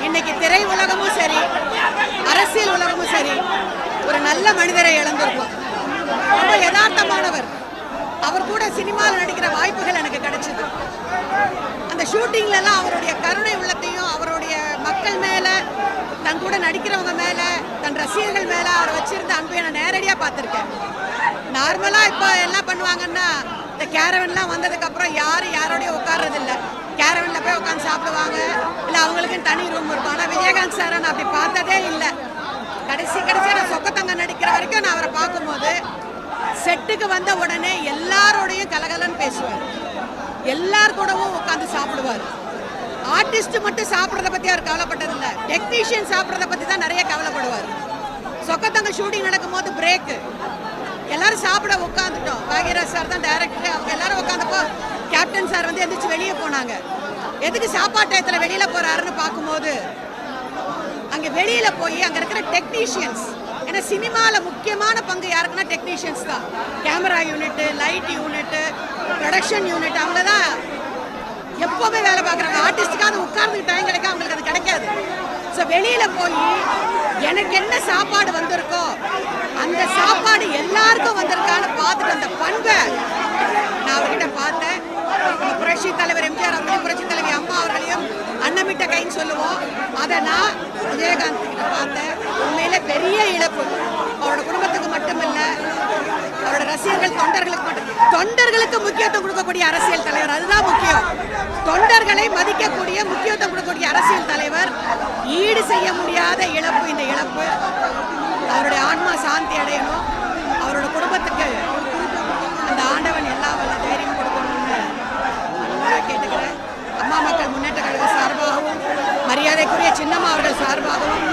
இன்னைக்கு திரை உலகமும் சரி, அரசியல் உலகமும் சரி, ஒரு நல்ல மனிதரை இழந்திருக்கும். ரொம்ப யதார்த்தமானவர். அவர் கூட சினிமாவில் நடிக்கிற வாய்ப்புகள் எனக்கு கிடைச்சது. அந்த ஷூட்டிங்லலாம் அவருடைய கருணை உள்ளத்தையும் அவருடைய மக்கள் மேலே, தன் கூட நடிக்கிறவங்க மேலே, தன் ரசிகர்கள் மேலே அவர் வச்சிருந்த அன்பை நான் நேரடியாக பார்த்துருக்கேன். நார்மலாக இப்போ என்ன பண்ணுவாங்கன்னா, இந்த கேரவன்லாம் வந்ததுக்கப்புறம் யாரோடய உட்கார்றதில்ல. கேரவனில் போய் உட்காந்து சாப்பிடுவாங்க, இல்லை அவங்களுக்குன்னு தனி ரூம் இருக்கும். ஆனால் விஜயகாந்த் சாரை நான் அப்படி பார்த்ததே இல்லை. கடைசியாக நான் சொக்கத்தங்க நடிக்கிற வரைக்கும் நான் அவரை பார்க்கும்போது செட்டுக்கு வந்த உடனே எல்லாரோடையும் கலகலன்னு பேசுவார், எல்லார் கூடவும் உட்காந்து சாப்பிடுவார். ஆர்டிஸ்ட் மட்டும் சாப்பிட்றத பற்றி அவர் கவலைப்பட்டதில்லை, டெக்னீஷியன் சாப்பிட்றத பற்றி தான் நிறைய கவலைப்படுவார். சொக்கத்தங்க ஷூட்டிங் நடக்கும்போது பிரேக்கு, எல்லாரும் சாப்பிட உட்காந்துட்டோம். பாக்யராஜ் சார் தான் டைரக்டர். அவங்க எல்லாரும் உட்காந்தப்போ கேப்டன் சார் வந்து எந்திரிச்சு வெளியே போனாங்க. எதுக்கு சாப்பாட்டு டயத்தில் வெளியில் போகிறாருன்னு பார்க்கும்போது, அங்கே வெளியில் போய் அங்கே இருக்கிற டெக்னீஷியன்ஸ், ஏன்னா சினிமாவில் முக்கியமான பங்கு யாருக்குன்னா டெக்னீஷியன்ஸ் தான். Camera unit, light unit, production unit, அவங்க தான் எப்போவுமே வேலை பார்க்குறாங்க. ஆர்டிஸ்ட்டுக்காக உட்கார்ந்துக்கு டைம் கிடைக்கும், அவங்களுக்கு அது கிடைக்காது. ஸோ வெளியில் போய் எனக்கு என்ன சாப்பாடு வந்திருக்கோ அந்த சாப்பாடு எல்லாருக்கும் வந்திருக்கான்னு பார்த்துட்டு அந்த பண்பை நான் அவர்கிட்ட பார்த்தேன். புரட்சி தலைவர் எம்ஜிஆர் அவர்களையும் புரட்சி தலைவி அம்மா அவர்களையும் அன்னமிட்ட கைன்னு சொல்லுவோம். அதை நான் விஜயகாந்த் கிட்ட பார்த்தேன். உண்மையில பெரிய இழப்பு. அவரோட குடும்பத்துக்கு மட்டுமில்லை, அவரோட ரசிகர்கள் தொண்டர்களுக்கு முக்கியத்துவம் கொடுக்கக்கூடிய அரசியல் தலைவர். அதுதான் முக்கியம். தொண்டர்களை மதிக்கக்கூடிய, முக்கியத்துவம் கொடுக்கக்கூடிய அரசியல் தலைவர். ஈடு செய்ய முடியாத இழப்பு இந்த இழப்பு. அவருடைய ஆன்மா சாந்தி அடையணும். அவரோட குடும்பத்துக்கு அந்த ஆண்டவன் எல்லா வல்ல தைரியம் கொடுக்கணும்னு நான் கேட்டுக்கிறேன். அம்மா மக்கள் முன்னேற்ற கழக சார்பாகவும், மரியாதைக்குரிய சின்னம்மா அவர்கள் சார்பாகவும்